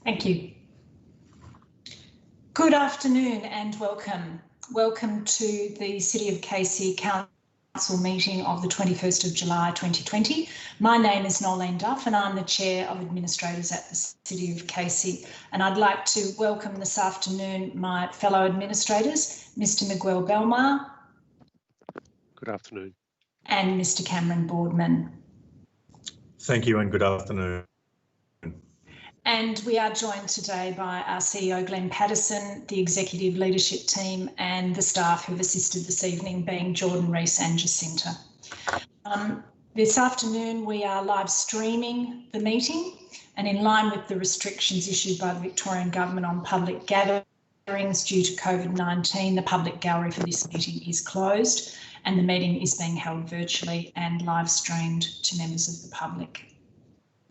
Thank you. Good afternoon and welcome. Welcome to the City of Casey Council meeting of the 21st of July 2020. My name is Nolene Duff and I'm the Chair of Administrators at the City of Casey, and I'd like to welcome this afternoon my fellow administrators, Mr Miguel Belmar. Good afternoon. And Mr Cameron Boardman. Thank you and good afternoon. And we are joined today by our CEO, Glenn Patterson, the executive leadership team and the staff who've assisted this evening, being Jordan, Reese and Jacinta. This afternoon we are live streaming the meeting, and in line with the restrictions issued by the Victorian Government on public gatherings due to COVID-19, the public gallery for this meeting is closed and the meeting is being held virtually and live streamed to members of the public.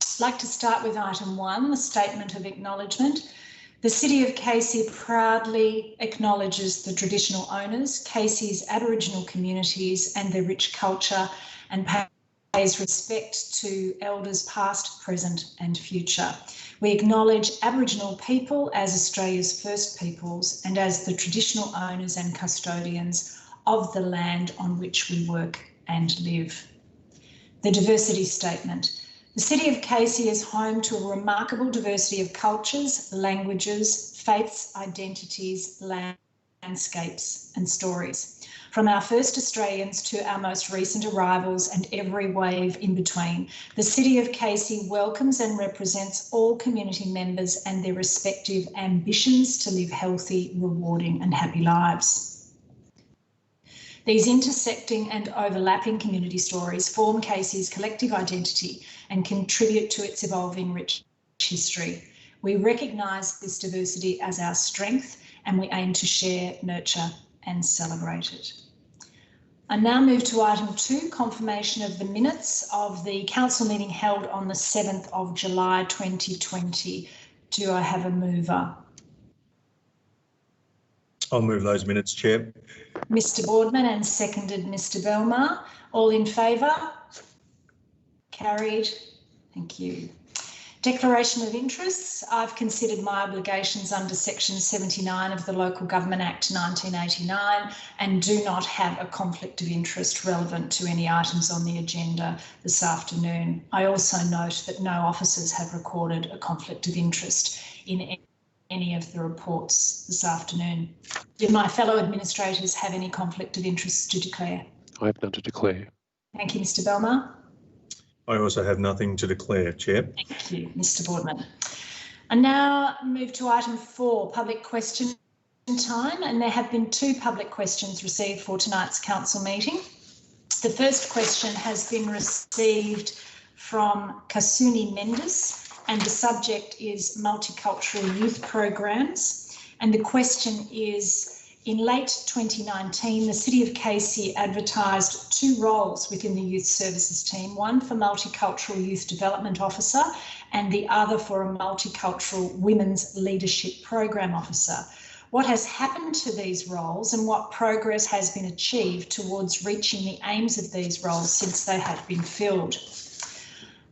I'd like to start with item 1, the statement of acknowledgement. The City of Casey proudly acknowledges the traditional owners, Casey's Aboriginal communities and their rich culture, and pays respect to elders past, present and future. We acknowledge Aboriginal people as Australia's first peoples and as the traditional owners and custodians of the land on which we work and live. The diversity statement. The City of Casey is home to a remarkable diversity of cultures, languages, faiths, identities, landscapes and stories. From our first Australians to our most recent arrivals and every wave in between, the City of Casey welcomes and represents all community members and their respective ambitions to live healthy, rewarding and happy lives. These intersecting and overlapping community stories form Casey's collective identity and contribute to its evolving rich history. We recognise this diversity as our strength and we aim to share, nurture and celebrate it. I now move to item 2, confirmation of the minutes of the council meeting held on the 7th of July 2020. Do I have a mover? I'll move those minutes, Chair. Mr Boardman, and seconded Mr Belmar. All in favour? Carried. Thank you. Declaration of interests. I've considered my obligations under section 79 of the Local Government Act 1989 and do not have a conflict of interest relevant to any items on the agenda this afternoon. I also note that no officers have recorded a conflict of interest in any of the reports this afternoon. Do my fellow administrators have any conflict of interest to declare? I have none to declare. Thank you, Mr Belmar. I also have nothing to declare, Chair. Thank you, Mr Boardman. I now move to item 4, public question time, and there have been 2 public questions received for tonight's council meeting. The first question has been received from Kasuni Mendes, and the subject is multicultural youth programs. And the question is, in late 2019, the City of Casey advertised 2 roles within the Youth Services team, one for Multicultural Youth Development Officer and the other for a Multicultural Women's Leadership Program Officer. What has happened to these roles and what progress has been achieved towards reaching the aims of these roles since they have been filled?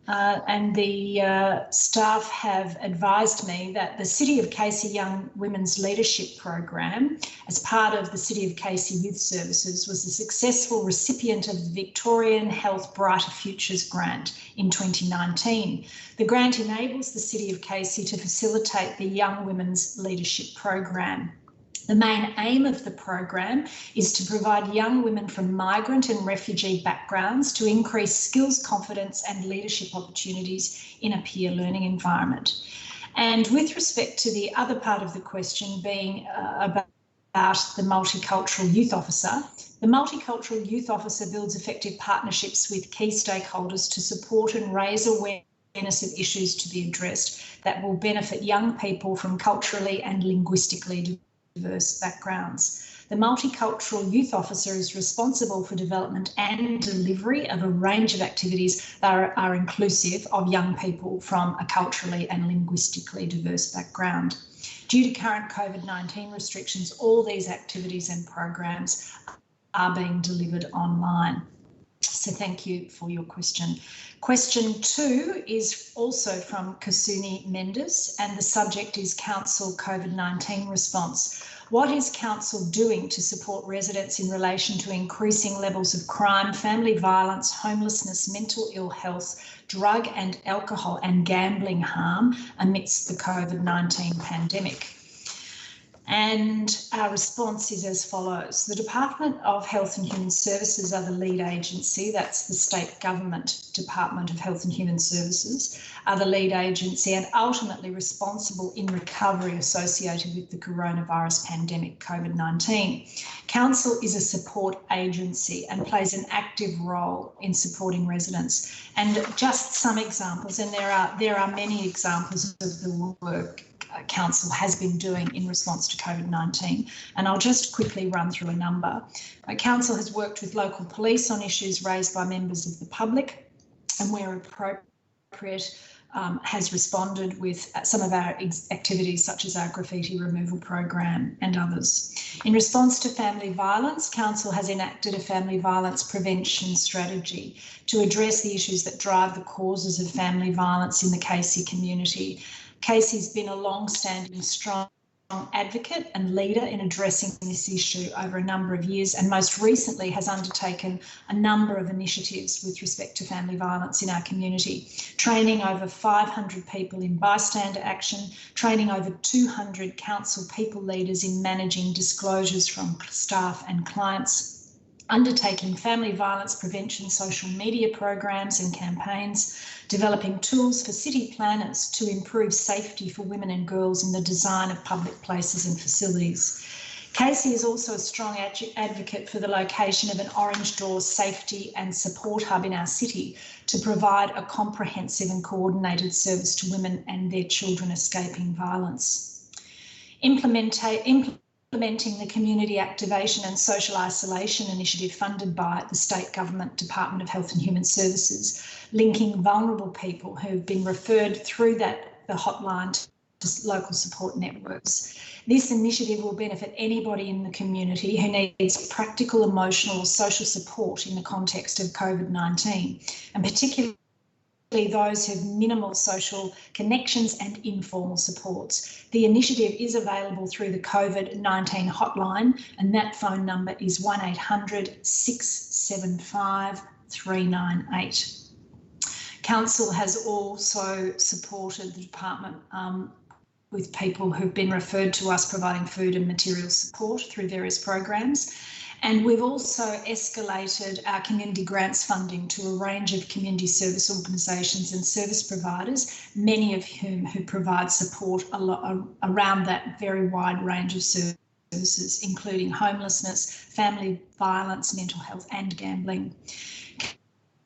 And the staff have advised me that the City of Casey Young Women's Leadership Program, as part of the City of Casey Youth Services, was a successful recipient of the Victorian Health Brighter Futures grant in 2019. The grant enables the City of Casey to facilitate the Young Women's Leadership Program. The main aim of the program is to provide young women from migrant and refugee backgrounds to increase skills, confidence and leadership opportunities in a peer learning environment. And with respect to the other part of the question being about the Multicultural Youth Officer, the Multicultural Youth Officer builds effective partnerships with key stakeholders to support and raise awareness of issues to be addressed that will benefit young people from culturally and linguistically diverse backgrounds. The Multicultural Youth Officer is responsible for development and delivery of a range of activities that are inclusive of young people from a culturally and linguistically diverse background. Due to current COVID-19 restrictions, all these activities and programs are being delivered online. So thank you for your question. Question 2 is also from Kasuni Mendes, and the subject is Council COVID-19 response. What is Council doing to support residents in relation to increasing levels of crime, family violence, homelessness, mental ill health, drug and alcohol and gambling harm amidst the COVID-19 pandemic? And our response is as follows. The Department of Health and Human Services are the lead agency, that's the state government Department of Health and Human Services, are the lead agency and ultimately responsible in recovery associated with the coronavirus pandemic COVID-19. Council is a support agency and plays an active role in supporting residents. And just some examples, and there are many examples of the work Council has been doing in response to COVID-19, and I'll just quickly run through a number. Council has worked with local police on issues raised by members of the public, and where appropriate has responded with some of our activities such as our graffiti removal program and others. In response to family violence, Council has enacted a family violence prevention strategy to address the issues that drive the causes of family violence in the Casey community. Casey's been a long-standing, strong advocate and leader in addressing this issue over a number of years, and most recently has undertaken a number of initiatives with respect to family violence in our community, training over 500 people in bystander action, training over 200 council people leaders in managing disclosures from staff and clients, undertaking family violence prevention social media programs and campaigns, developing tools for city planners to improve safety for women and girls in the design of public places and facilities. Casey is also a strong advocate for the location of an Orange Door safety and support hub in our city to provide a comprehensive and coordinated service to women and their children escaping violence. Implementing the Community Activation and Social Isolation Initiative funded by the State Government Department of Health and Human Services, linking vulnerable people who have been referred through the hotline to local support networks. This initiative will benefit anybody in the community who needs practical, emotional or social support in the context of COVID-19, and particularly those who have minimal social connections and informal supports. The initiative is available through the COVID-19 hotline, and that phone number is 1800 675 398. Council has also supported the department with people who've been referred to us providing food and material support through various programs. And we've also escalated our community grants funding to a range of community service organisations and service providers, many of whom provide support around that very wide range of services, including homelessness, family violence, mental health and gambling.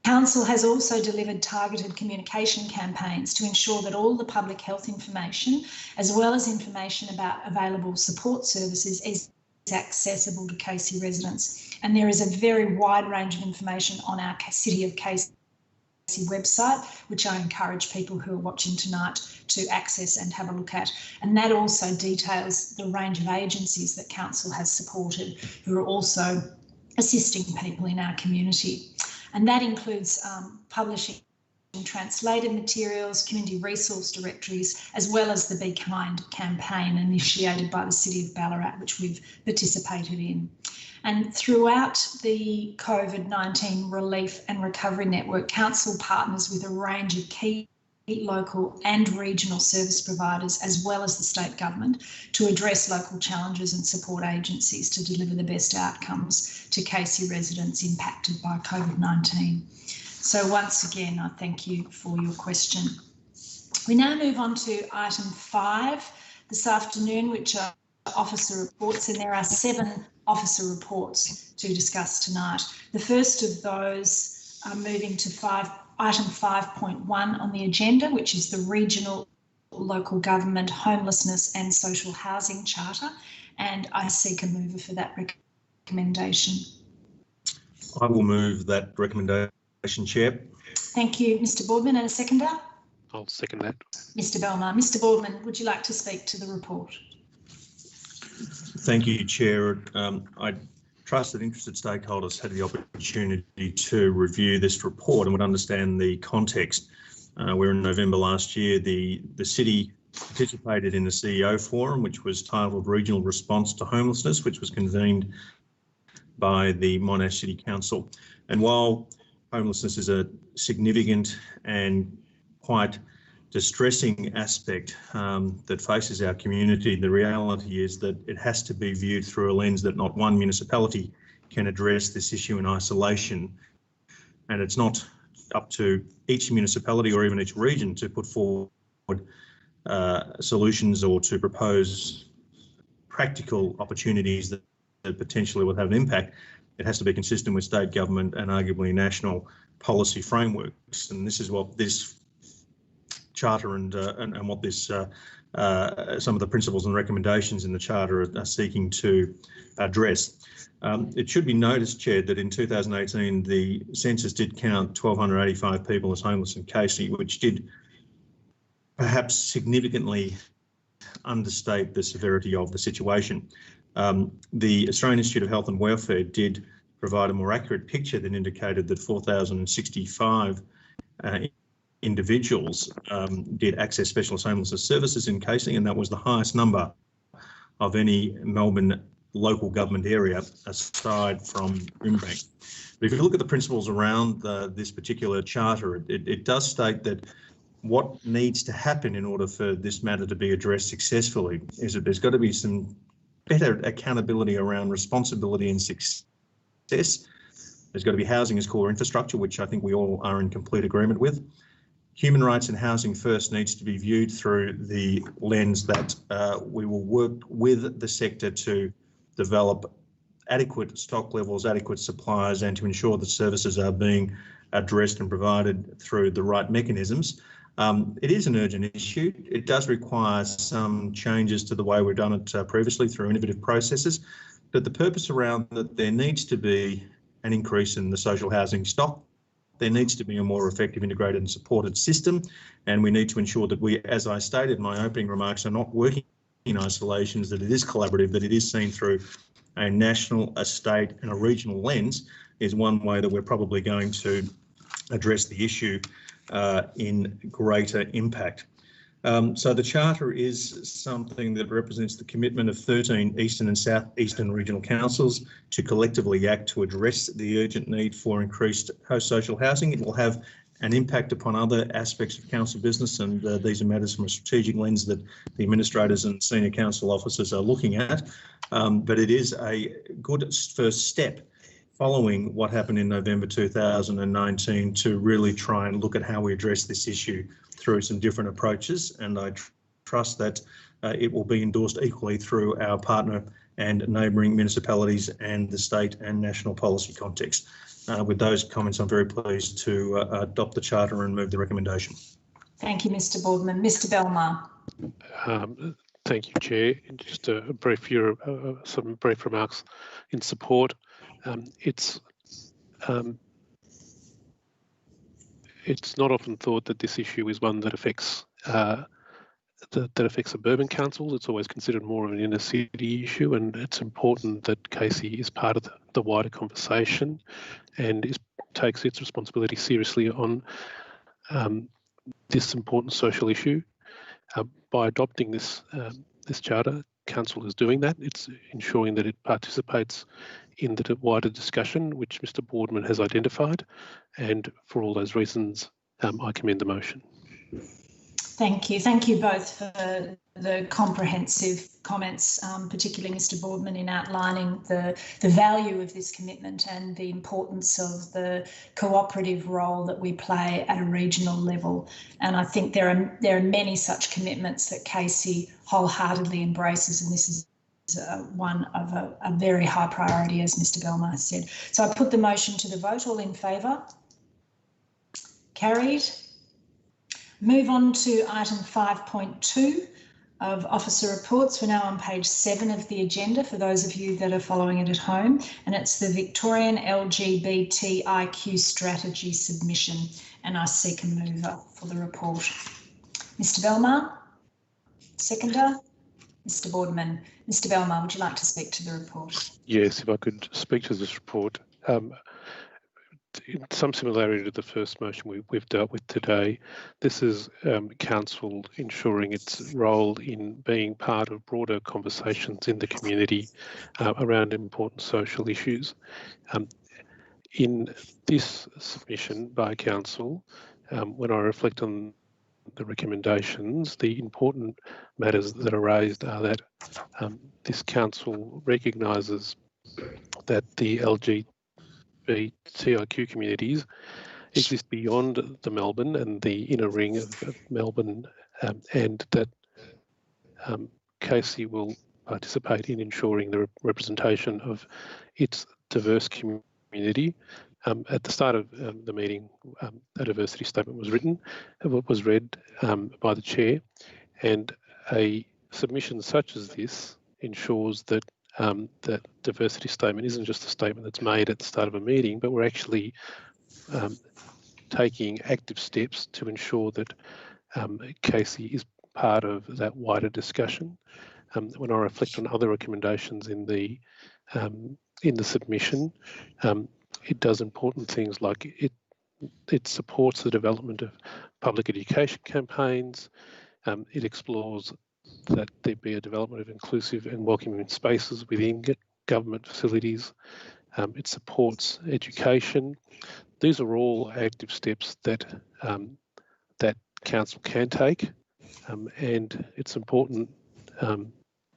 Council has also delivered targeted communication campaigns to ensure that all the public health information, as well as information about available support services, is accessible to Casey residents. And there is a very wide range of information on our City of Casey website, which I encourage people who are watching tonight to access and have a look at. And that also details the range of agencies that Council has supported who are also assisting people in our community. And that includes publishing translated materials, community resource directories, as well as the Be Kind campaign initiated by the City of Ballarat, which we've participated in. And throughout the COVID-19 Relief and Recovery Network, Council partners with a range of key local and regional service providers, as well as the state government, to address local challenges and support agencies to deliver the best outcomes to Casey residents impacted by COVID-19. So once again, I thank you for your question. We now move on to item 5 this afternoon, which are officer reports, and there are 7 officer reports to discuss tonight. The first of those are moving to item 5.1 on the agenda, which is the Regional Local Government Homelessness and Social Housing Charter, and I seek a mover for that recommendation. I will move that recommendation, Chair. Thank you, Mr. Boardman, and a seconder? I'll second that. Mr. Belmar. Mr. Boardman, would you like to speak to the report? Thank you, Chair. I trust that interested stakeholders had the opportunity to review this report and would understand the context. Where in November last year, the city participated in the CEO forum, which was titled Regional Response to Homelessness, which was convened by the Monash City Council. And while homelessness is a significant and quite distressing aspect that faces our community, the reality is that it has to be viewed through a lens that not one municipality can address this issue in isolation. And it's not up to each municipality or even each region to put forward solutions or to propose practical opportunities that potentially will have an impact. It has to be consistent with state government and arguably national policy frameworks. And this is what this charter and what this some of the principles and recommendations in the charter are seeking to address. It should be noticed, Chair, that in 2018 the census did count 1,285 people as homeless in Casey, which did perhaps significantly understate the severity of the situation. The Australian Institute of Health and Welfare did provide a more accurate picture that indicated that 4,065 individuals did access specialist homelessness services in Casey, and that was the highest number of any Melbourne local government area aside from Brimbank. But if you look at the principles around this particular charter, it does state that what needs to happen in order for this matter to be addressed successfully is that there's got to be some better accountability around responsibility and success. There's got to be housing as core infrastructure, which I think we all are in complete agreement with. Human rights and housing first needs to be viewed through the lens that we will work with the sector to develop adequate stock levels, adequate supplies, and to ensure that services are being addressed and provided through the right mechanisms. It is an urgent issue. It does require some changes to the way we've done it previously through innovative processes, but the purpose around that there needs to be an increase in the social housing stock. There needs to be a more effective, integrated and supported system, and we need to ensure that we, as I stated in my opening remarks, are not working in isolations, that it is collaborative, that it is seen through a national, a state and a regional lens is one way that we're probably going to address the issue in greater impact. So the Charter is something that represents the commitment of 13 Eastern and South Eastern regional councils to collectively act to address the urgent need for increased social housing. It will have an impact upon other aspects of council business, and these are matters from a strategic lens that the administrators and senior council officers are looking at. But it is a good first step following what happened in November 2019 to really try and look at how we address this issue through some different approaches, and I trust that it will be endorsed equally through our partner and neighbouring municipalities and the state and national policy context. With those comments, I'm very pleased to adopt the Charter and move the recommendation. Thank you, Mr. Boardman. Mr. Belmar. Thank you, Chair. Just a brief some brief remarks in support. It's not often thought that this issue is one that affects suburban councils. It's always considered more of an inner city issue, and it's important that Casey is part of the wider conversation and takes its responsibility seriously on this important social issue. By adopting this charter, council is doing that. It's ensuring that it participates in the wider discussion which Mr. Boardman has identified, and for all those reasons I commend the motion. Thank you. Thank you both for the comprehensive comments, particularly Mr. Boardman in outlining the value of this commitment and the importance of the cooperative role that we play at a regional level. And I think there are many such commitments that Casey wholeheartedly embraces, and this is one of a very high priority, as Mr. Belmar said. So I put the motion to the vote. All in favour? Carried. Move on to item 5.2 of officer reports. We're now on page 7 of the agenda for those of you that are following it at home, and it's the Victorian LGBTIQ strategy submission, and I seek a mover for the report. Mr. Belmar, seconder. Mr Boardman. Mr Belmar, would you like to speak to the report? Yes, if I could speak to this report. In some similarity to the first motion we've dealt with today, this is council ensuring its role in being part of broader conversations in the community around important social issues. In this submission by council, when I reflect on the recommendations, the important matters that are raised are that this council recognises that the LGBTIQ communities exist beyond the Melbourne and the inner ring of Melbourne, and that Casey will participate in ensuring the representation of its diverse community. At the start of the meeting, a diversity statement was read by the chair, and a submission such as this ensures that that diversity statement isn't just a statement that's made at the start of a meeting, but we're actually taking active steps to ensure that Casey is part of that wider discussion. When I reflect on other recommendations in the submission, it does important things like it supports the development of public education campaigns. It explores that there be a development of inclusive and welcoming spaces within government facilities. It supports education. These are all active steps that that council can take, and it's important. And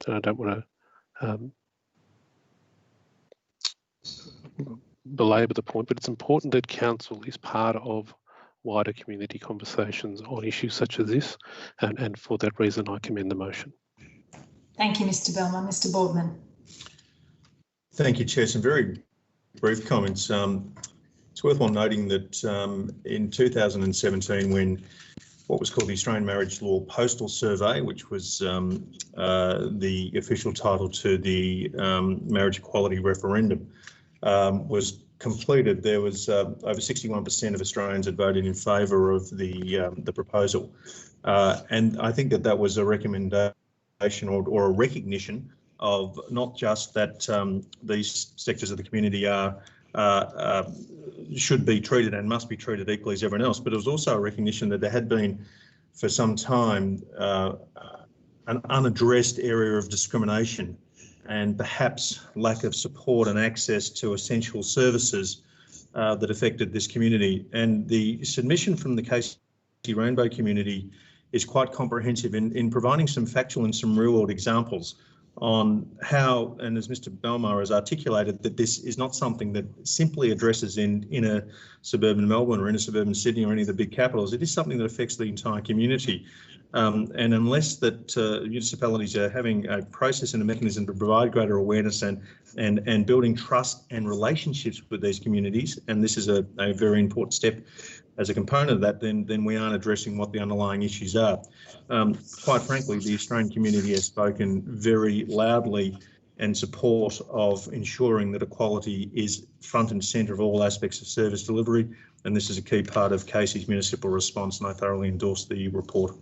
I don't want to belabor the point, but it's important that council is part of wider community conversations on issues such as this, and for that reason I commend the motion. Thank you, Mr Belmar. Mr Boardman. Thank you, Chair. Some very brief comments. It's worthwhile noting that in 2017, when what was called the Australian Marriage Law Postal Survey, which was the official title to the marriage equality referendum, was completed, there was over 61% of Australians had voted in favour of the proposal, and I think that was a recommendation or a recognition of not just that these sectors of the community should be treated and must be treated equally as everyone else, but it was also a recognition that there had been for some time an unaddressed area of discrimination and perhaps lack of support and access to essential services that affected this community. And the submission from the Casey Rainbow community is quite comprehensive in providing some factual and some real world examples on how, and as Mr Belmar has articulated, that this is not something that simply addresses in inner suburban Melbourne or inner suburban Sydney or any of the big capitals. It is something that affects the entire community. And unless that municipalities are having a process and a mechanism to provide greater awareness and building trust and relationships with these communities, and this is a very important step as a component of that, then we aren't addressing what the underlying issues are. Quite frankly, the Australian community has spoken very loudly in support of ensuring that equality is front and centre of all aspects of service delivery, and this is a key part of Casey's municipal response, and I thoroughly endorse the report.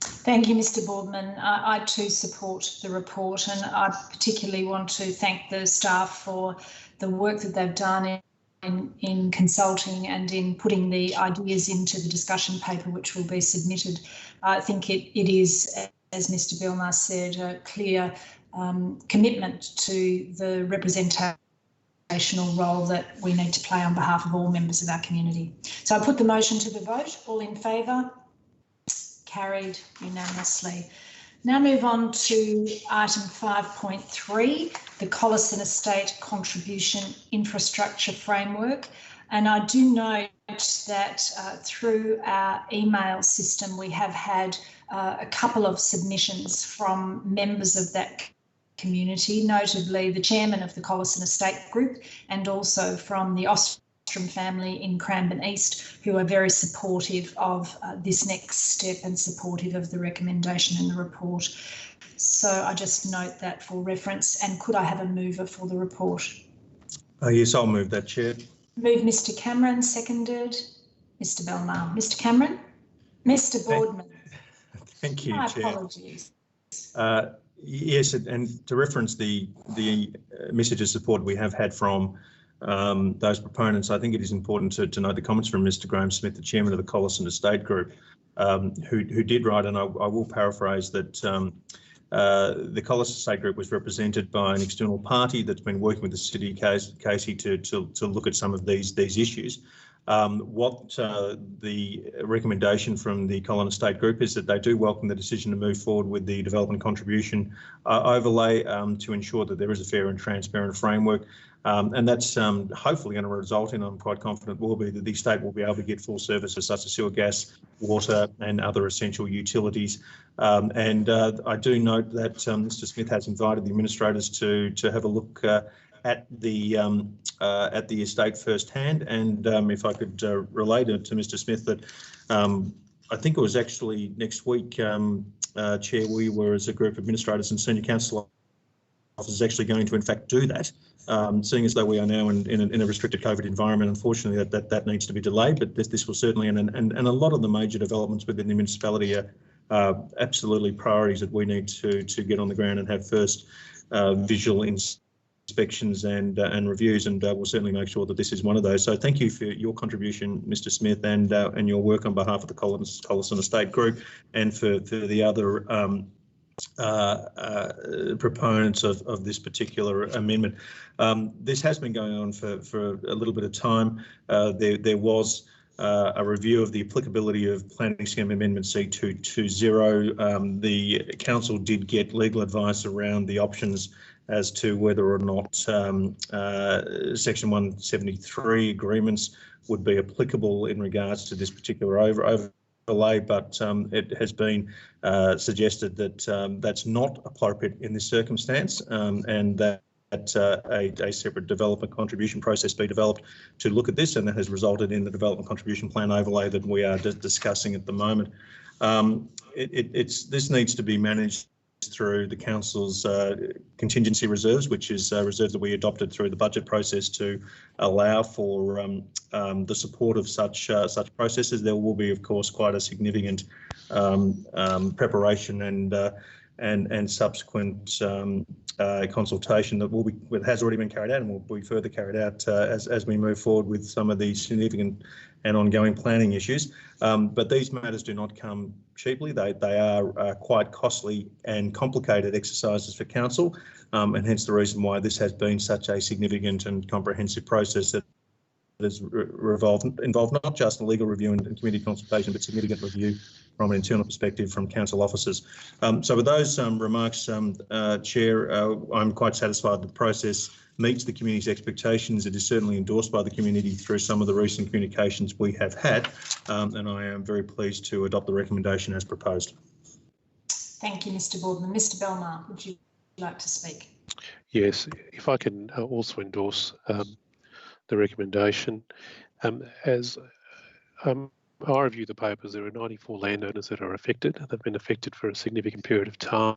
Thank you, Mr Boardman. I too support the report, and I particularly want to thank the staff for the work that they've done in consulting and in putting the ideas into the discussion paper which will be submitted. I think it is, as Mr Belmar said, a clear commitment to the representational role that we need to play on behalf of all members of our community. So I put the motion to the vote. All in favour? Carried unanimously. Now move on to item 5.3, the Collison Estate Contribution Infrastructure Framework. And I do note that through our email system, we have had a couple of submissions from members of that community, notably the chairman of the Collison Estate Group and also from the Ostrom family in Cranbourne East, who are very supportive of this next step and supportive of the recommendation in the report. So I just note that for reference. And could I have a mover for the report? Yes, I'll move that, Chair. Move Mr Cameron, seconded Mr Belmar. Mr Cameron? Mr Boardman. Thank you, My Chair. apologies. Yes, and to reference the message of support we have had from those proponents, I think it is important to note the comments from Mr. Graham Smith, the chairman of the Collison Estate Group, who did write, and I will paraphrase that the Collison Estate Group was represented by an external party that's been working with the City Casey to look at some of these issues. What the recommendation from the Collison Estate Group is that they do welcome the decision to move forward with the development contribution overlay to ensure that there is a fair and transparent framework. And that's hopefully going to result in, I'm quite confident will be, that the estate will be able to get full services such as sewer, gas, water and other essential utilities. And I do note that Mr. Smith has invited the administrators to have a look at the estate firsthand. And if I could relate it to Mr. Smith, that I think it was actually next week, Chair, we were as a group of administrators and senior council officers actually going to in fact do that, seeing as though we are now in a restricted COVID environment. Unfortunately, that needs to be delayed, but this will certainly, and a lot of the major developments within the municipality are absolutely priorities that we need to get on the ground and have first visual inspections and reviews, and we'll certainly make sure that this is one of those. So thank you for your contribution, Mr. Smith, and your work on behalf of the Collison Estate Group, and for the other proponents of this particular amendment. This has been going on for a little bit of time. There was a review of the applicability of Planning Scheme Amendment C220. The council did get legal advice around the options as to whether or not Section 173 agreements would be applicable in regards to this particular overlay, but it has been suggested that that's not appropriate in this circumstance, and that a separate development contribution process be developed to look at this, and that has resulted in the development contribution plan overlay that we are discussing at the moment. This needs to be managed through the council's contingency reserves, which is reserves that we adopted through the budget process to allow for the support of such processes. There will be, of course, quite a significant preparation and subsequent consultation that has already been carried out and will be further carried out as we move forward with some of the significant and ongoing planning issues. But these matters do not come cheaply. They are quite costly and complicated exercises for council, and hence the reason why this has been such a significant and comprehensive process that has involved not just a legal review and community consultation, but significant review from an internal perspective from council officers. So with those remarks, Chair, I'm quite satisfied the process meets the community's expectations. It is certainly endorsed by the community through some of the recent communications we have had, and I am very pleased to adopt the recommendation as proposed. Thank you, Mr. Boardman. Mr. Belmar, would you like to speak? Yes, if I can also endorse the recommendation. As I review the papers, there are 94 landowners that are affected. They've been affected for a significant period of time.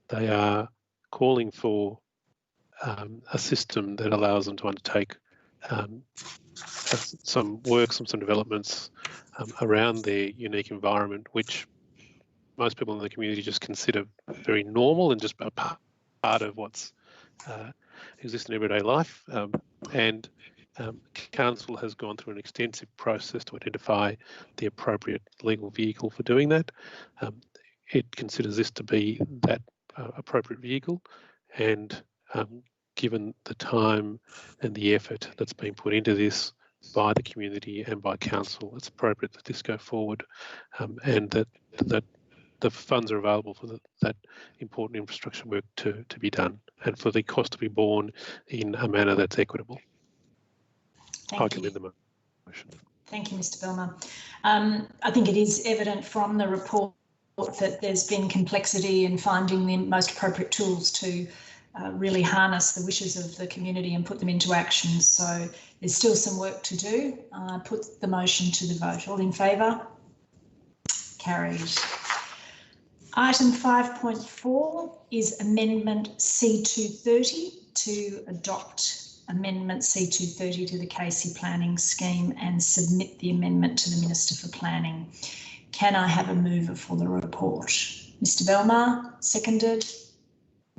They are calling for a system that allows them to undertake some work, some developments around their unique environment, which most people in the community just consider very normal and just a part of what's exists in everyday life. And Council has gone through an extensive process to identify the appropriate legal vehicle for doing that. It considers this to be that appropriate vehicle, and given the time and the effort that's been put into this by the community and by Council, it's appropriate that this go forward, and that the funds are available for that important infrastructure work to be done, and for the cost to be borne in a manner that's equitable. I commend the motion. Thank you, Mr. Belmar. I think it is evident from the report that there's been complexity in finding the most appropriate tools to really harness the wishes of the community and put them into action. So there's still some work to do. Put the motion to the vote. All in favour? Carried. Item 5.4 is Amendment C230 to adopt Amendment C230 to the Casey Planning Scheme and submit the amendment to the Minister for Planning. Can I have a mover for the report? Mr. Mr Belmar, seconded.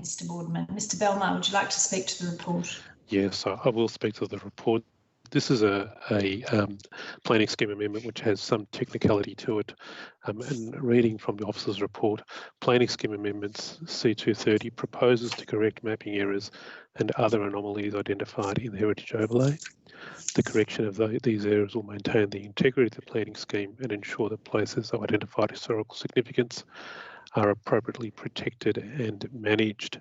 Mr Boardman. Mr Belmar, would you like to speak to the report? Yes, I will speak to the report. This is a planning scheme amendment which has some technicality to it. And reading from the officer's report, planning scheme amendments C230 proposes to correct mapping errors and other anomalies identified in the heritage overlay. The correction of these errors will maintain the integrity of the planning scheme and ensure that places of identified historical significance are appropriately protected and managed.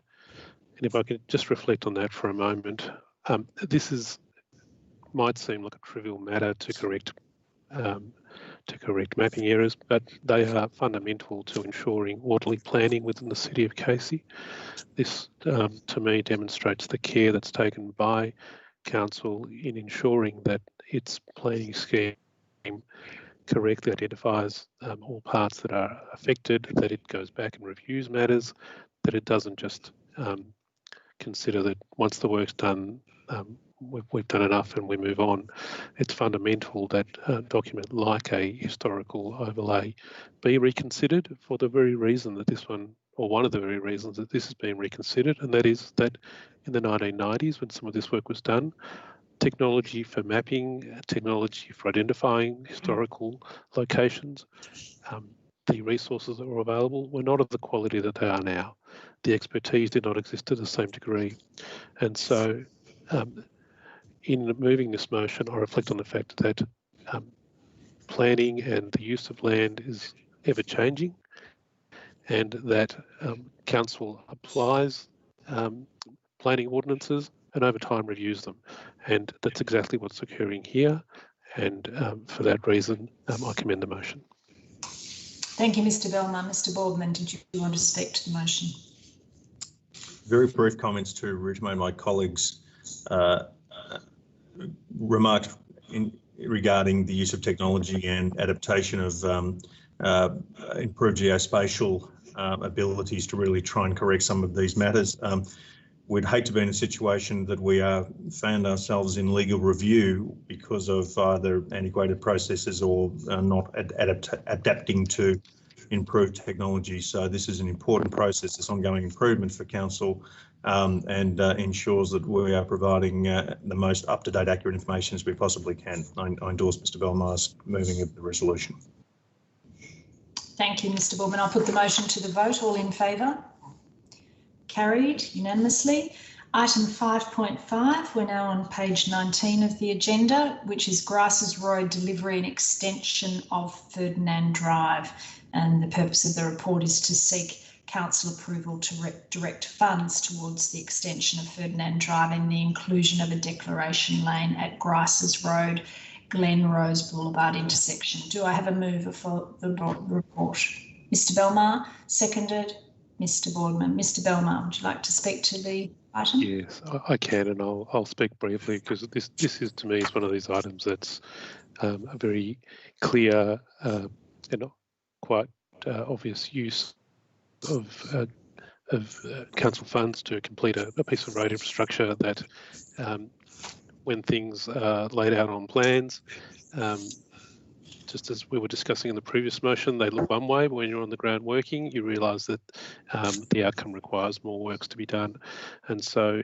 And if I could just reflect on that for a moment, this might seem like a trivial matter to correct mapping errors, but they are fundamental to ensuring orderly planning within the City of Casey. This, to me, demonstrates the care that's taken by Council in ensuring that its planning scheme correctly identifies all parts that are affected, that it goes back and reviews matters, that it doesn't just consider that once the work's done, we've done enough and we move on. It's fundamental that a document like a historical overlay be reconsidered for the very reason that this one, or one of the very reasons that this has been reconsidered, and that is that in the 1990s, when some of this work was done, technology for mapping, technology for identifying historical locations, the resources that were available were not of the quality that they are now. The expertise did not exist to the same degree. And so in moving this motion, I reflect on the fact that planning and the use of land is ever changing, and that Council applies planning ordinances and over time reviews them. And that's exactly what's occurring here. And for that reason, I commend the motion. Thank you, Mr Belmar. Mr Boardman, did you want to speak to the motion? Very brief comments to reiterate my colleagues' remarks regarding the use of technology and adaptation of improved geospatial abilities to really try and correct some of these matters. We'd hate to be in a situation that we found ourselves in legal review because of either antiquated processes or not adapting to improved technology. So this is an important process, this ongoing improvement for Council, and ensures that we are providing the most up-to-date, accurate information as we possibly can. I endorse Mr Belmar's moving of the resolution. Thank you, Mr Boardman. I'll put the motion to the vote. All in favour? Carried unanimously. Item 5.5, we're now on page 19 of the agenda, which is Grasses Road delivery and extension of Ferdinand Drive. And the purpose of the report is to seek Council approval to direct funds towards the extension of Ferdinand Drive and the inclusion of a declaration lane at Grasses Road, Glen Rose Boulevard intersection. Do I have a mover for the report? Mr Belmar, seconded. Mr Boardman. Mr Belmar, would you like to speak to the item? Yes, I can, and I'll speak briefly because this is, to me, is one of these items that's a very clear and quite obvious use of council funds to complete a piece of road infrastructure that, when things are laid out on plans, just as we were discussing in the previous motion, they look one way, but when you're on the ground working, you realise that the outcome requires more works to be done. And so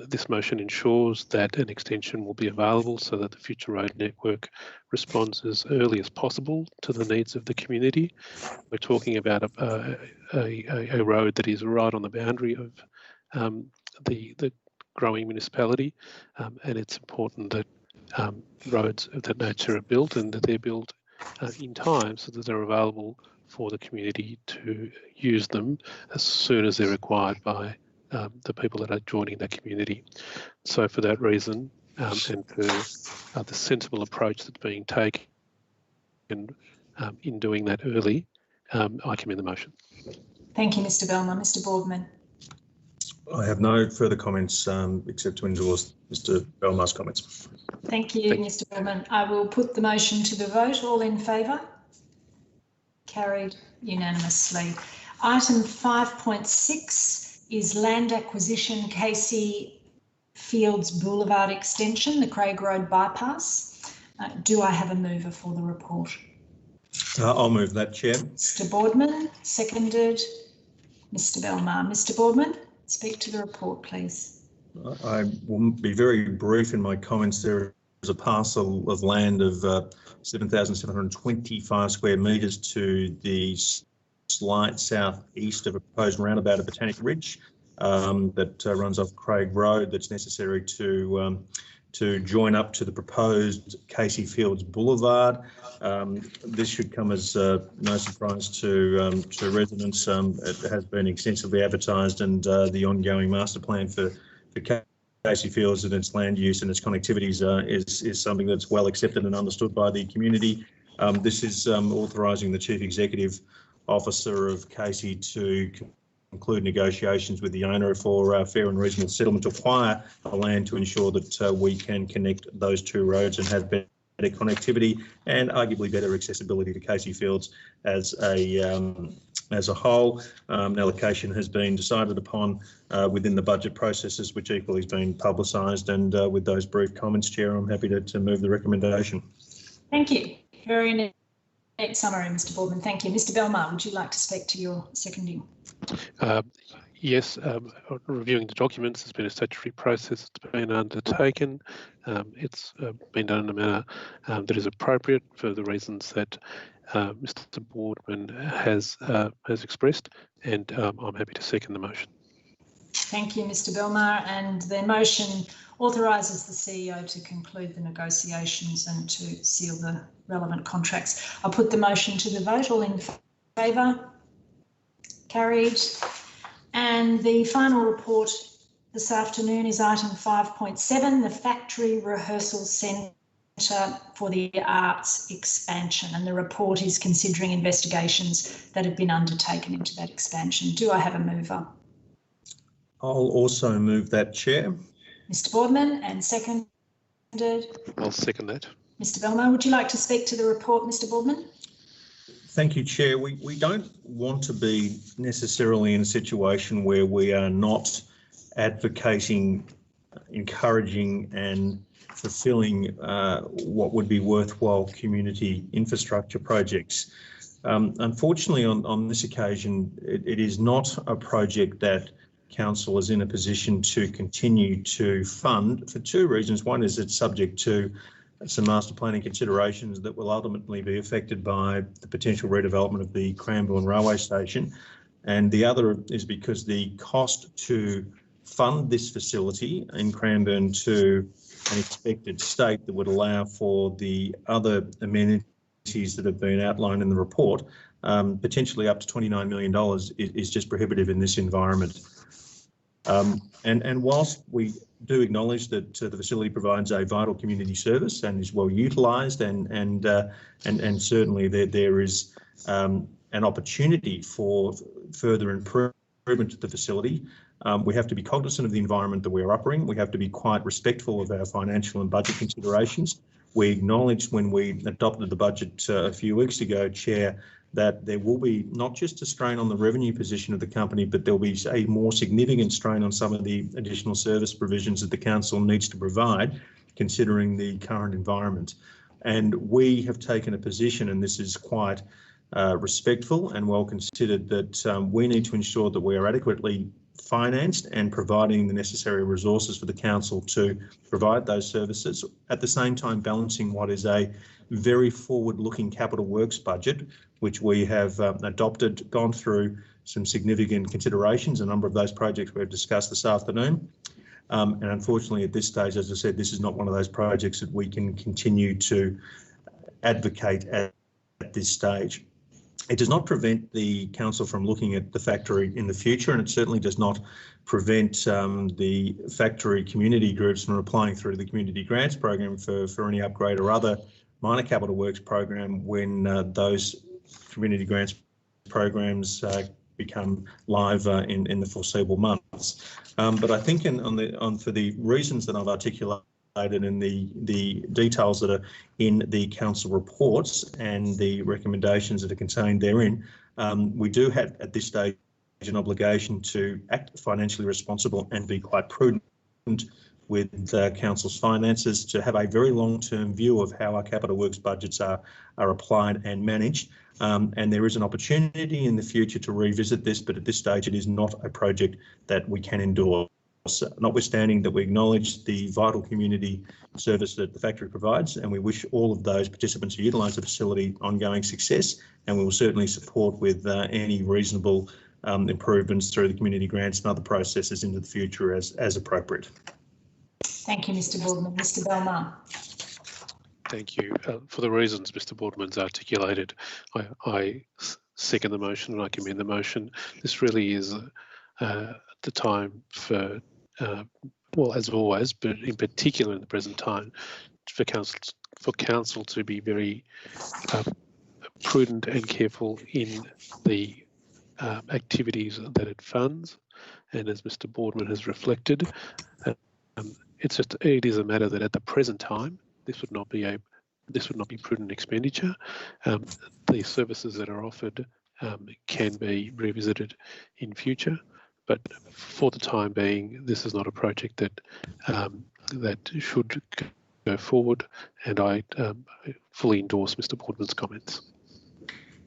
this motion ensures that an extension will be available so that the future road network responds as early as possible to the needs of the community. We're talking about a road that is right on the boundary of the growing municipality, and it's important that roads of that nature are built and that they're built in time so that they're available for the community to use them as soon as they're required by the people that are joining that community. So for that reason, and for the sensible approach that's being taken in doing that early, I commend the motion. Thank you, Mr Belmar. Mr Boardman. I have no further comments except to endorse Mr Belmar's comments. Thank you, Mr Boardman. I will put the motion to the vote. All in favour? Carried unanimously. Item 5.6 is land acquisition Casey Fields Boulevard extension, the Craig Road bypass. Do I have a mover for the report? I'll move that, Chair. Mr. Boardman, seconded. Mr. Belmar. Mr. Boardman, speak to the report, please. I will be very brief in my comments. There is a parcel of land of 7,725 square metres to the slight southeast of a proposed roundabout at Botanic Ridge that runs off Craig Road, that's necessary to join up to the proposed Casey Fields Boulevard. This should come as no surprise to residents. It has been extensively advertised, and the ongoing master plan for Casey Fields and its land use and its connectivities is something that's well accepted and understood by the community. This is authorising the Chief Executive Officer of Casey to conclude negotiations with the owner for fair and reasonable settlement to acquire the land to ensure that we can connect those two roads and have better connectivity and arguably better accessibility to Casey Fields as a whole. An allocation has been decided upon within the budget processes, which equally has been publicised. And with those brief comments, Chair, I'm happy to move the recommendation. Thank you. Very neat summary, Mr. Boardman. Thank you. Mr. Belmar, would you like to speak to your seconding? Yes, reviewing the documents, there's been a statutory process that's been undertaken. It's been done in a manner that is appropriate for the reasons that Mr. Boardman has expressed, and I'm happy to second the motion. Thank you, Mr. Belmar. And the motion authorises the CEO to conclude the negotiations and to seal the relevant contracts. I'll put the motion to the vote. All in favour? Carried. And the final report this afternoon is item 5.7, the Factory Rehearsal Centre for the Arts expansion. And the report is considering investigations that have been undertaken into that expansion. Do I have a mover? I'll also move that, Chair. Mr. Boardman, and seconded. I'll second that. Mr. Belmar, would you like to speak to the report, Mr. Boardman? Thank you, Chair. We don't want to be necessarily in a situation where we are not advocating, encouraging and fulfilling what would be worthwhile community infrastructure projects. Unfortunately, on this occasion, it is not a project that Council is in a position to continue to fund for two reasons. One is it's subject to some master planning considerations that will ultimately be affected by the potential redevelopment of the Cranbourne railway station. And the other is because the cost to fund this facility in Cranbourne to an expected state that would allow for the other amenities that have been outlined in the report, potentially up to $29 million, is just prohibitive in this environment. And whilst we do acknowledge that the facility provides a vital community service and is well utilised, and certainly there is an opportunity for further improvement to the facility, we have to be cognizant of the environment that we're operating. We have to be quite respectful of our financial and budget considerations. We acknowledged when we adopted the budget a few weeks ago, Chair, that there will be not just a strain on the revenue position of the company, but there'll be a more significant strain on some of the additional service provisions that the council needs to provide, considering the current environment. And we have taken a position, and this is quite respectful and well considered, that we need to ensure that we are adequately financed and providing the necessary resources for the council to provide those services, at the same time balancing what is a very forward-looking capital works budget, which we have adopted, gone through some significant considerations. A number of those projects we've discussed this afternoon. And unfortunately, at this stage, as I said, this is not one of those projects that we can continue to advocate at this stage. It does not prevent the council from looking at the factory in the future, and it certainly does not prevent the factory community groups from applying through the community grants program for any upgrade or other minor capital works program when those community grants programs become live in the foreseeable months. But I think for the reasons that I've articulated in the details that are in the council reports and the recommendations that are contained therein, we do have at this stage an obligation to act financially responsible and be quite prudent with council's finances to have a very long-term view of how our capital works budgets are applied and managed. And there is an opportunity in the future to revisit this, but at this stage it is not a project that we can endorse. Notwithstanding that we acknowledge the vital community service that the factory provides, and we wish all of those participants who utilise the facility ongoing success, and we will certainly support with any reasonable improvements through the community grants and other processes into the future as appropriate. Thank you, Mr. Boardman. Mr. Belmar. Thank you. For the reasons Mr. Boardman's articulated, I second the motion and I commend the motion. This really is the time for, well, as always, but in particular in the present time, for council to be very prudent and careful in the activities that it funds. And as Mr. Boardman has reflected, it is a matter that at the present time, this would not be prudent expenditure. The services that are offered can be revisited in future, but for the time being, this is not a project that should go forward, and I fully endorse Mr. Boardman's comments.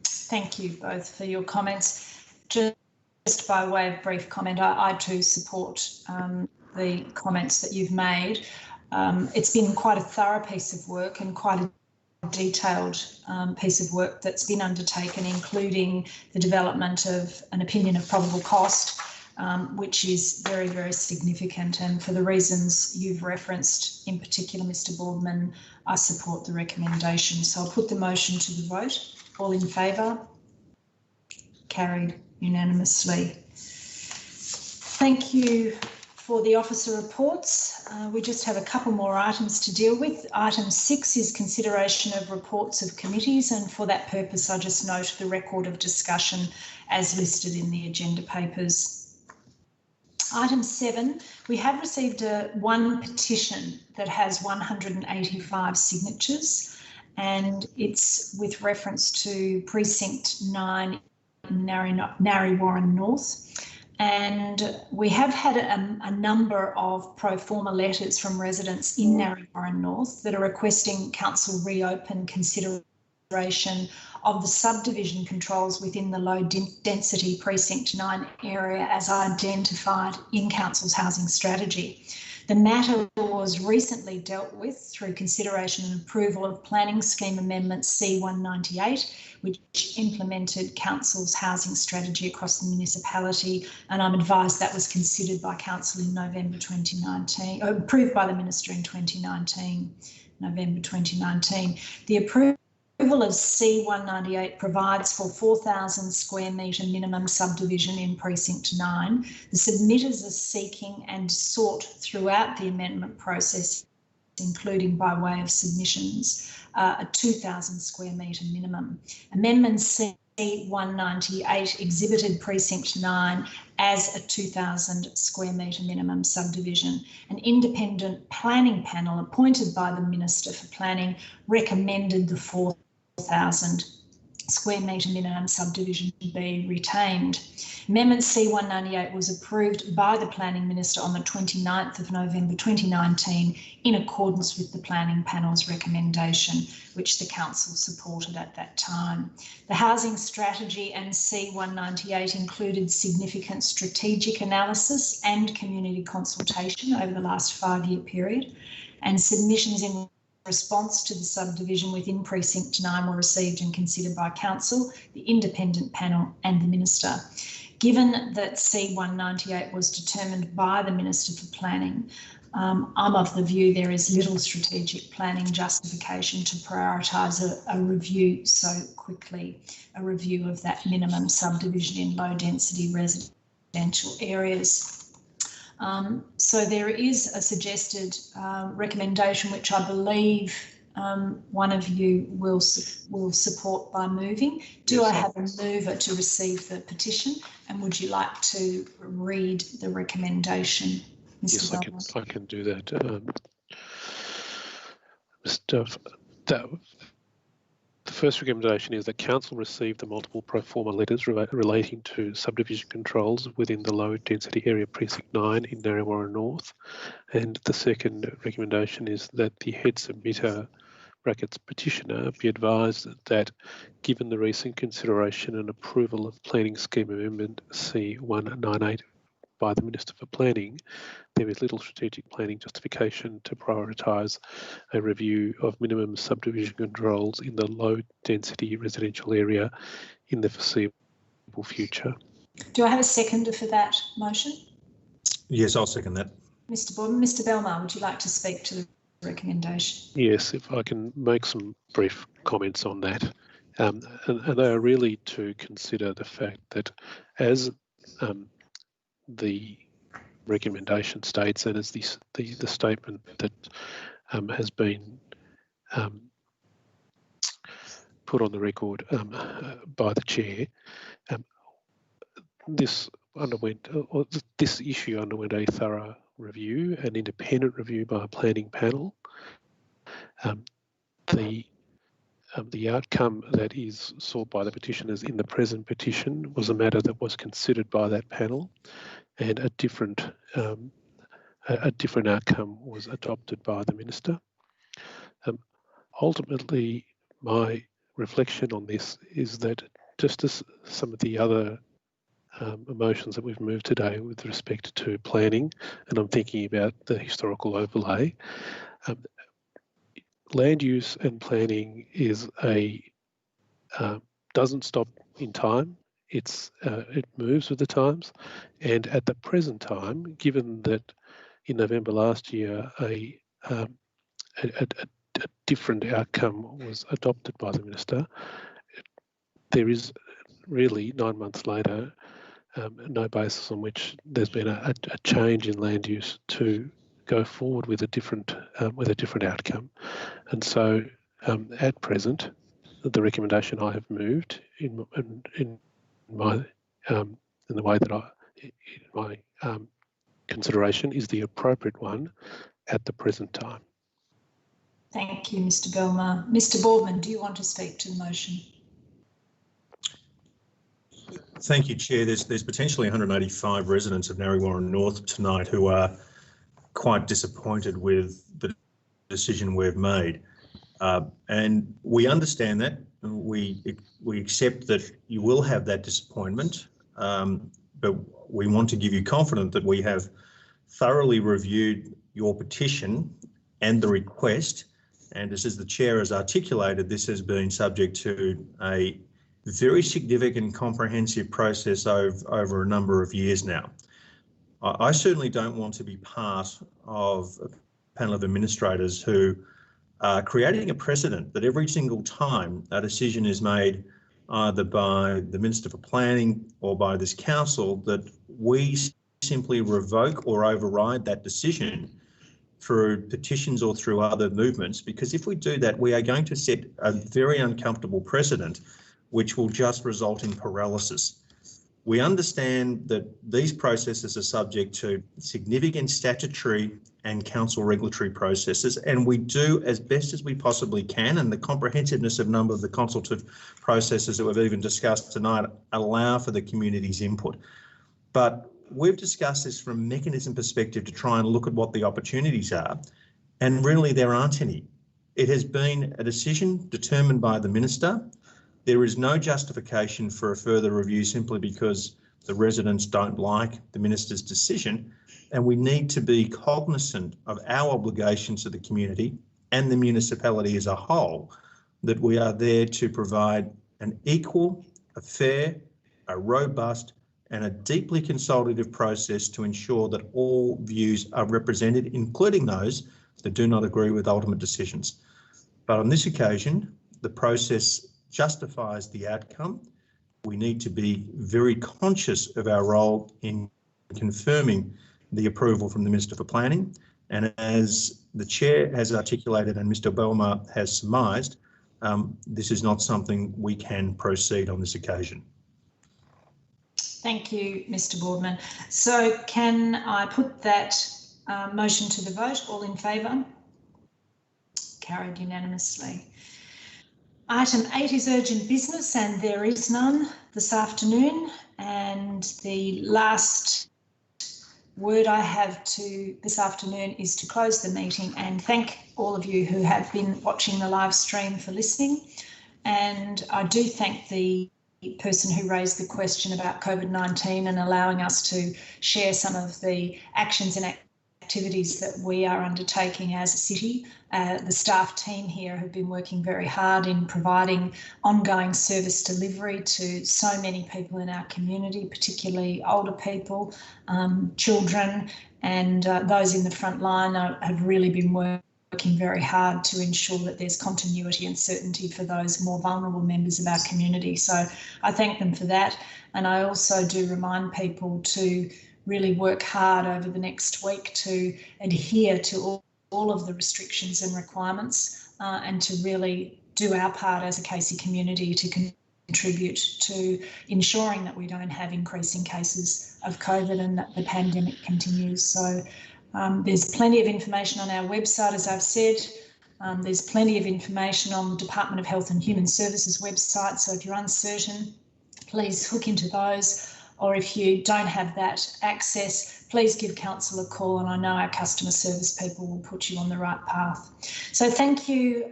Thank you both for your comments. Just by way of brief comment, I too support the comments that you've made. It's been quite a thorough piece of work and quite a detailed piece of work that's been undertaken, including the development of an opinion of probable cost, which is very, very significant. And for the reasons you've referenced, in particular, Mr. Boardman, I support the recommendation. So I'll put the motion to the vote. All in favour? Carried unanimously. Thank you for the officer reports. We just have a couple more items to deal with. Item 6 is consideration of reports of committees, and for that purpose I just note the record of discussion as listed in the agenda papers. Item 7, we have received one petition that has 185 signatures, and it's with reference to Precinct 9 in Narre Warren North. And we have had a number of pro forma letters from residents in Narre Warren North that are requesting council reopen consideration of the subdivision controls within the low density Precinct 9 area as identified in council's housing strategy. The matter was recently dealt with through consideration and approval of Planning Scheme Amendment C198, which implemented council's housing strategy across the municipality, and I'm advised that was considered by council in November 2019, or approved by the minister in 2019, November 2019. The approval of C198 provides for 4,000 square metre minimum subdivision in Precinct 9. The submitters are seeking and sought throughout the amendment process, including by way of submissions, a 2,000 square metre minimum. Amendment C198 exhibited Precinct 9 as a 2,000 square metre minimum subdivision. An independent planning panel appointed by the Minister for Planning recommended the 4,000 square metre minimum subdivision be retained. Amendment C198 was approved by the Planning Minister on the 29th of November 2019 in accordance with the Planning Panel's recommendation, which the Council supported at that time. The housing strategy and C198 included significant strategic analysis and community consultation over the last 5-year period, and submissions in response to the subdivision within Precinct 9 were received and considered by Council, the independent panel and the Minister. Given that C198 was determined by the Minister for Planning, I'm of the view there is little strategic planning justification to prioritise a review so quickly, a review of that minimum subdivision in low density residential areas. So there is a suggested recommendation which I believe one of you will support by moving. Do I have a mover to receive the petition, and would you like to read the recommendation, Mr. Yes, I can do that. The first recommendation is that Council receive the multiple pro forma letters relating to subdivision controls within the low density area precinct 9 in Narre North. And the second recommendation is that the head submitter petitioner be advised that given the recent consideration and approval of Planning Scheme Amendment C198 by the Minister for Planning, there is little strategic planning justification to prioritise a review of minimum subdivision controls in the low density residential area in the foreseeable future. Do I have a seconder for that motion? Yes, I'll second that. Mr. Boardman. Mr. Belmar, would you like to speak to the recommendation? Yes, if I can make some brief comments on that. And they are really to consider the fact that as the recommendation states, and as the statement that has been put on the record by the chair, this issue underwent a thorough review, an independent review by a planning panel. The outcome that is sought by the petitioners in the present petition was a matter that was considered by that panel, and a different outcome was adopted by the minister. Ultimately, my reflection on this is that just as some of the other emotions that we've moved today with respect to planning, and I'm thinking about the historical overlay, land use and planning is doesn't stop in time. It moves with the times, and at the present time, given that in November last year a different outcome was adopted by the minister, there is really 9 months later no basis on which there's been a change in land use to go forward with a different outcome. And so at present, the recommendation I have moved in the way that my consideration is the appropriate one at the present time. Thank you, Mr. Belmar. Mr. Boardman, do you want to speak to the motion? Thank you, Chair. There's potentially 185 residents of Narre North tonight who are quite disappointed with the decision we've made, and we understand that. We accept that you will have that disappointment, but we want to give you confidence that we have thoroughly reviewed your petition and the request, and as the Chair has articulated, this has been subject to a very significant comprehensive process over a number of years now. I certainly don't want to be part of a panel of administrators who are creating a precedent that every single time a decision is made either by the Minister for Planning or by this council, that we simply revoke or override that decision through petitions or through other movements, because if we do that, we are going to set a very uncomfortable precedent which will just result in paralysis. We understand that these processes are subject to significant statutory and council regulatory processes, and we do as best as we possibly can, and the comprehensiveness of a number of the consultative processes that we've even discussed tonight allow for the community's input. But we've discussed this from a mechanism perspective to try and look at what the opportunities are, and really there aren't any. It has been a decision determined by the minister. There is no justification for a further review simply because the residents don't like the minister's decision, and we need to be cognisant of our obligations to the community and the municipality as a whole, that we are there to provide an equal, a fair, a robust and a deeply consultative process to ensure that all views are represented, including those that do not agree with ultimate decisions. But on this occasion, the process justifies the outcome. We need to be very conscious of our role in confirming the approval from the Minister for Planning. And as the Chair has articulated and Mr. Belmar has surmised, this is not something we can proceed on this occasion. Thank you, Mr. Boardman. So can I put that motion to the vote? All in favour? Carried unanimously. Item 8 is urgent business, and there is none this afternoon. And the last word I have to this afternoon is to close the meeting and thank all of you who have been watching the live stream for listening. And I do thank the person who raised the question about COVID-19 and allowing us to share some of the actions and activities that we are undertaking as a city. The staff team here have been working very hard in providing ongoing service delivery to so many people in our community, particularly older people, children, and those in the front line have really been working very hard to ensure that there's continuity and certainty for those more vulnerable members of our community. So I thank them for that. And I also do remind people to really work hard over the next week to adhere to all of the restrictions and requirements and to really do our part as a Casey community to contribute to ensuring that we don't have increasing cases of COVID and that the pandemic continues. So there's plenty of information on our website, as I've said. There's plenty of information on the Department of Health and Human Services website. So if you're uncertain, please hook into those. Or if you don't have that access, please give council a call, and I know our customer service people will put you on the right path. So thank you,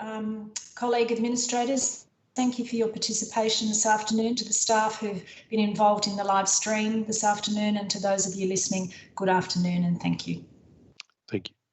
colleague administrators. Thank you for your participation this afternoon. To the staff who've been involved in the live stream this afternoon, and to those of you listening, good afternoon and thank you. Thank you.